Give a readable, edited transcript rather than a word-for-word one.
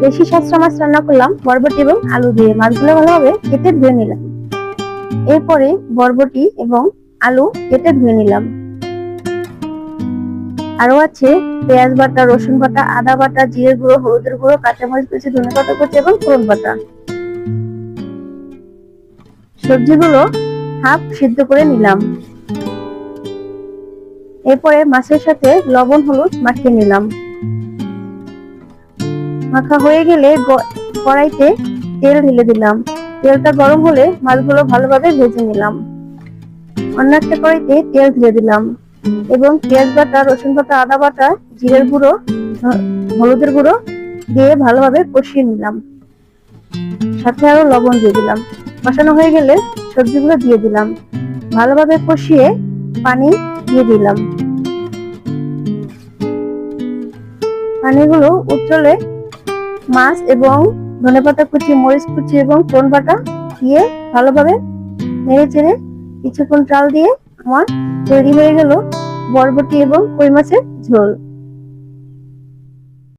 দেশি সাতটা মাছ রান্না করলাম বরবটি এবং আলু দিয়ে। মাছগুলো ভালোভাবে কেটে ধুয়ে নিলাম। এরপরে বরবটি এবং আলু কেটে ধুয়ে নিলাম। আরো আছে পেঁয়াজ বাটা, রসুন বাটা, আদা বাটা, জিরে গুঁড়ো, হলুদের গুঁড়ো, কাঁচামরিচ কুচি, ধনেপাতা কুচি এবং ফোড়ন বাটা। সবজিগুলো হাফ সিদ্ধ করে নিলাম। এরপরে মাছের সাথে লবণ হলুদ মাখিয়ে নিলাম। মাখা হয়ে গেলে কড়াইতে তেল ঢেলে দিলাম। তেলটা গরম হলে মাছগুলো ভালোভাবে ভেজে নিলাম। অন্য একটা কড়াইতে তেল ঢেলে দিলাম এবং পেঁয়াজ বাটা, রসুন বাটা, আদা বাটা, জিরের গুঁড়ো, হলুদের গুঁড়ো দিয়ে ভালোভাবে কষিয়ে নিলাম। সাথে আরো লবণ দিয়ে দিলাম। কষানো হয়ে গেলে সবজিগুলো দিয়ে দিলাম। ভালোভাবে কষিয়ে পানি দিয়ে দিলাম। পানিগুলো উতলে মাছ এবং ধনেপাতা কুচি, মরিচ কুচি এবং ফোড়ন বাটা দিয়ে ভালোভাবে নেড়ে চেড়ে কিছুক্ষণ চাল দিয়ে আমার তৈরি হয়ে গেল বরবটি এবং কই মাছের ঝোল।